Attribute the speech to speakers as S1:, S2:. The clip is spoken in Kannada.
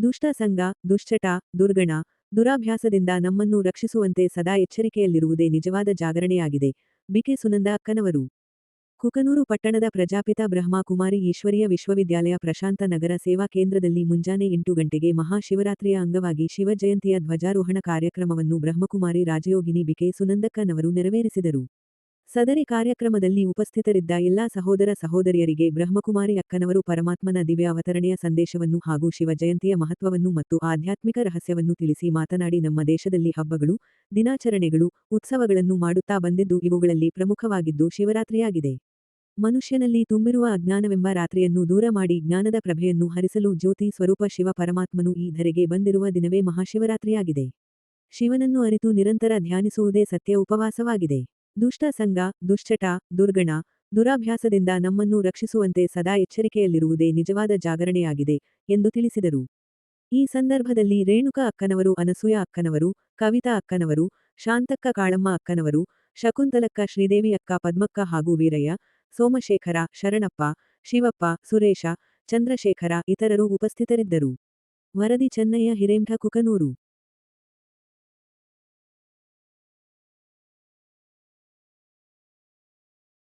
S1: ದುಷ್ಟ ಸಂಘ, ದುಶ್ಚಟ, ದುರ್ಗಣ, ದುರಾಭ್ಯಾಸದಿಂದ ನಮ್ಮನ್ನು ರಕ್ಷಿಸುವಂತೆ ಸದಾ ಎಚ್ಚರಿಕೆಯಲ್ಲಿರುವುದೇ ನಿಜವಾದ ಜಾಗರಣೆಯಾಗಿದೆ. ಬಿಕೆ ಸುನಂದ ಅಕ್ಕನವರು. ಕುಕನೂರು ಪಟ್ಟಣದ ಪ್ರಜಾಪಿತ ಬ್ರಹ್ಮ ಕುಮಾರಿ ಈಶ್ವರೀಯ ವಿಶ್ವವಿದ್ಯಾಲಯ ಪ್ರಶಾಂತ ನಗರ ಸೇವಾ ಕೇಂದ್ರದಲ್ಲಿ ಮುಂಜಾನೆ 8 ಗಂಟೆಗೆ ಮಹಾಶಿವರಾತ್ರಿಯ ಅಂಗವಾಗಿ ಶಿವ ಜಯಂತಿಯ ಧ್ವಜಾರೋಹಣ ಕಾರ್ಯಕ್ರಮವನ್ನು ಬ್ರಹ್ಮಕುಮಾರಿ ರಾಜಯೋಗಿನಿ ಬಿಕೆ ಸುನಂದಕ್ಕನವರು ನೆರವೇರಿಸಿದರು. ಸದರಿ ಕಾರ್ಯಕ್ರಮದಲ್ಲಿ ಉಪಸ್ಥಿತರಿದ್ದ ಎಲ್ಲಾ ಸಹೋದರ ಸಹೋದರಿಯರಿಗೆ ಬ್ರಹ್ಮಕುಮಾರಿ ಅಕ್ಕನವರು ಪರಮಾತ್ಮನ ದಿವ್ಯ ಅವತರಣೆಯ ಸಂದೇಶವನ್ನು ಹಾಗೂ ಶಿವ ಜಯಂತಿಯ ಮಹತ್ವವನ್ನು ಮತ್ತು ಆಧ್ಯಾತ್ಮಿಕ ರಹಸ್ಯವನ್ನು ತಿಳಿಸಿ ಮಾತನಾಡಿ, ನಮ್ಮ ದೇಶದಲ್ಲಿ ಹಬ್ಬಗಳು, ದಿನಾಚರಣೆಗಳು, ಉತ್ಸವಗಳನ್ನು ಮಾಡುತ್ತಾ ಬಂದಿದ್ದು ಇವುಗಳಲ್ಲಿ ಪ್ರಮುಖವಾಗಿದ್ದು ಶಿವರಾತ್ರಿಯಾಗಿದೆ. ಮನುಷ್ಯನಲ್ಲಿ ತುಂಬಿರುವ ಅಜ್ಞಾನವೆಂಬ ರಾತ್ರಿಯನ್ನು ದೂರ ಮಾಡಿ ಜ್ಞಾನದ ಪ್ರಭೆಯನ್ನು ಹರಿಸಲು ಜ್ಯೋತಿ ಸ್ವರೂಪ ಶಿವ ಪರಮಾತ್ಮನು ಈ ಧರೆಗೆ ಬಂದಿರುವ ದಿನವೇ ಮಹಾಶಿವರಾತ್ರಿಯಾಗಿದೆ. ಶಿವನನ್ನು ಅರಿತು ನಿರಂತರ ಧ್ಯಾನಿಸುವುದೇ ಸತ್ಯ ಉಪವಾಸವಾಗಿದೆ. ದುಷ್ಟ ಸಂಘ, ದುಶ್ಚಟ, ದುರ್ಗಣ, ದುರಾಭ್ಯಾಸದಿಂದ ನಮ್ಮನ್ನು ರಕ್ಷಿಸುವಂತೆ ಸದಾ ಎಚ್ಚರಿಕೆಯಲ್ಲಿರುವುದೇ ನಿಜವಾದ ಜಾಗರಣೆಯಾಗಿದೆ ಎಂದು ತಿಳಿಸಿದರು. ಈ ಸಂದರ್ಭದಲ್ಲಿ ರೇಣುಕಾ ಅಕ್ಕನವರು, ಅನಸೂಯ ಅಕ್ಕನವರು, ಕವಿತಾ ಅಕ್ಕನವರು, ಶಾಂತಕ್ಕ ಕಾಳಮ್ಮ ಅಕ್ಕನವರು, ಶಕುಂತಲಕ್ಕ, ಶ್ರೀದೇವಿ ಅಕ್ಕ, ಪದ್ಮಕ್ಕ ಹಾಗೂ ವೀರಯ್ಯ, ಸೋಮಶೇಖರ, ಶರಣಪ್ಪ, ಶಿವಪ್ಪ, ಸುರೇಶ, ಚಂದ್ರಶೇಖರ ಇತರರು ಉಪಸ್ಥಿತರಿದ್ದರು. ವರದಿ ಚೆನ್ನಯ್ಯ ಹಿರೇಮಠ, ಕುಕನೂರು.